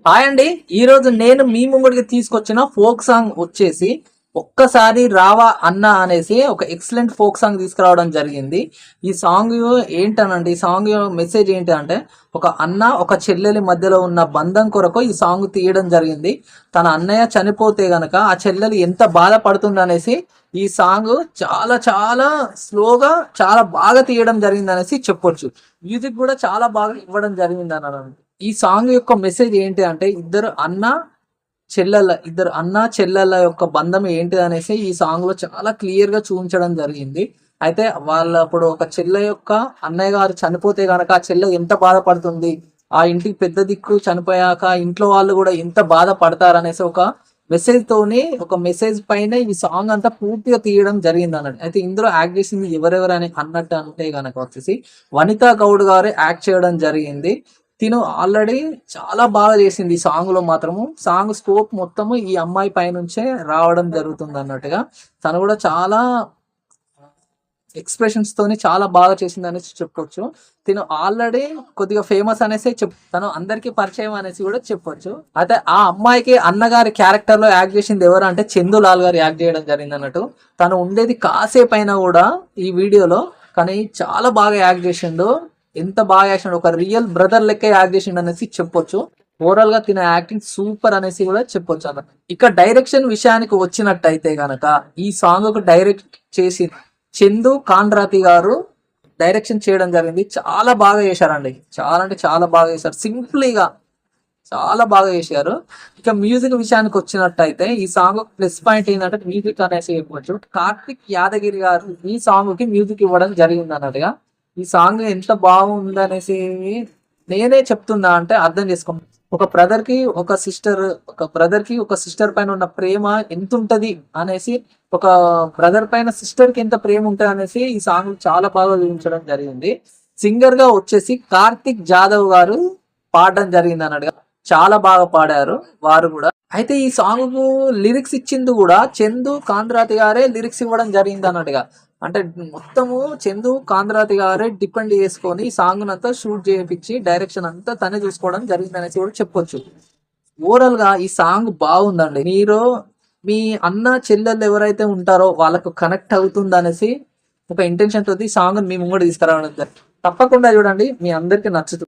Hi అండి. ఈరోజు నేను మీ ముంగడికి తీసుకొచ్చిన ఫోక్ సాంగ్ వచ్చేసి ఒక్కసారి రావా అన్న అనేసి ఒక ఎక్సలెంట్ ఫోక్ సాంగ్ తీసుకురావడం జరిగింది. ఈ సాంగ్ ఏంటనండి, ఈ సాంగ్ మెసేజ్ ఏంటి అంటే ఒక అన్న ఒక చెల్లెలి మధ్యలో ఉన్న బంధం కొరకు ఈ సాంగ్ తీయడం జరిగింది. తన అన్నయ్య చనిపోతే గనక ఆ చెల్లెలు ఎంత బాధపడుతుంది అనేసి ఈ సాంగ్ చాలా చాలా స్లోగా చాలా బాగా తీయడం జరిగింది అనేసి చెప్పొచ్చు. మ్యూజిక్ కూడా చాలా బాగా ఇవ్వడం జరిగింది అన్న. ఈ సాంగ్ యొక్క మెసేజ్ ఏంటి అంటే ఇద్దరు అన్న చెల్లెల యొక్క బంధం ఏంటి అనేసి ఈ సాంగ్ లో చాలా క్లియర్ గా చూపించడం జరిగింది. అయితే వాళ్ళ అప్పుడు ఒక చెల్లె యొక్క అన్నయ్య గారు చనిపోతే గనక ఆ చెల్లె ఎంత బాధపడుతుంది, ఆ ఇంటికి పెద్ద దిక్కు చనిపోయాక ఇంట్లో వాళ్ళు కూడా ఎంత బాధపడతారు అనేసి ఒక మెసేజ్ పైన ఈ సాంగ్ అంతా పూర్తిగా తీయడం జరిగింది అన్నట్టు. అయితే ఇందులో యాక్ట్ చేసింది ఎవరెవరు అని అన్నట్టు అంటే గనక వచ్చేసి వనితా గౌడ్ గారు యాక్ట్ చేయడం జరిగింది. తిను ఆల్రెడీ చాలా బాగా చేసింది ఈ సాంగ్ లో. మాత్రము సాంగ్ స్కోప్ మొత్తము ఈ అమ్మాయి పైనుంచే రావడం జరుగుతుంది అన్నట్టుగా. తను కూడా చాలా ఎక్స్ప్రెషన్స్ తోని చాలా బాగా చేసింది అనేసి చెప్పొచ్చు. తిను ఆల్రెడీ కొద్దిగా ఫేమస్ అనేసి తను అందరికి పరిచయం అనేసి కూడా చెప్పొచ్చు. అయితే ఆ అమ్మాయికి అన్నగారి క్యారెక్టర్ లో యాక్ట్ చేసింది ఎవరు అంటే చందులాల్ గారు యాక్ట్ చేయడం జరిగింది అన్నట్టు. తను ఉండేది కాసేపు అయినా కూడా ఈ వీడియోలో కానీ చాలా బాగా యాక్ట్ చేసిండు. ఎంత బాగా యాక్షన్, ఒక రియల్ బ్రదర్ లెక్క యాక్ట్ చేసిండు అనేసి చెప్పొచ్చు. ఓవరాల్ గా తిన యాక్టింగ్ సూపర్ అనేసి కూడా చెప్పొచ్చు అన్న. ఇక డైరెక్షన్ విషయానికి వచ్చినట్టయితే గనక ఈ సాంగ్ కు డైరెక్ట్ చేసి చందు కాండ్రాతి గారు డైరెక్షన్ చేయడం జరిగింది. చాలా బాగా చేశారండి, చాలా అంటే చాలా బాగా చేశారు. సింపుల్గా చాలా బాగా చేశారు. ఇక మ్యూజిక్ విషయానికి వచ్చినట్టయితే ఈ సాంగ్ ప్లస్ పాయింట్ ఏంటంటే మ్యూజిక్ అనేసి చెప్పొచ్చు. కార్తిక్ యాదగిరి గారు ఈ సాంగ్ కి మ్యూజిక్ ఇవ్వడం జరిగింది అన్నట్టుగా. ఈ సాంగ్ ఎంత బాగుంది అనేసి నేనే చెప్తున్నా అంటే అర్థం చేసుకో. ఒక బ్రదర్ కి ఒక సిస్టర్ పైన ఉన్న ప్రేమ ఎంత ఉంటది అనేసి, ఒక బ్రదర్ పైన సిస్టర్ కి ఎంత ప్రేమ ఉంటది అనేసి ఈ సాంగ్ చాలా బాగా చూపించడం జరిగింది. సింగర్ గా వచ్చేసి కార్తిక్ జాదవ్ గారు పాడడం జరిగింది అన్నట్టుగా. చాలా బాగా పాడారు వారు కూడా. అయితే ఈ సాంగ్ కు లిరిక్స్ ఇచ్చింది కూడా చందు కాంద్రాతి గారే లిరిక్స్ ఇవ్వడం జరిగింది అన్నట్టుగా. అంటే మొత్తము చందు కాంద్రాతి గారే డిపెండ్ చేసుకొని ఈ సాంగ్ అంతా షూట్ చేయించి డైరెక్షన్ అంతా తనే చూసుకోవడం జరిగింది అనేసి కూడా చెప్పొచ్చు. ఓవరాల్ గా ఈ సాంగ్ బాగుందండి. మీరు మీ అన్న చెల్లెళ్ళు ఎవరైతే ఉంటారో వాళ్ళకు కనెక్ట్ అవుతుంది అనేసి ఒక ఇంటెన్షన్ తోటి ఈ సాంగ్ మీ ముంగడు తీసుకురావడం జరిగింది. తప్పకుండా చూడండి, మీ అందరికి నచ్చుతుంది.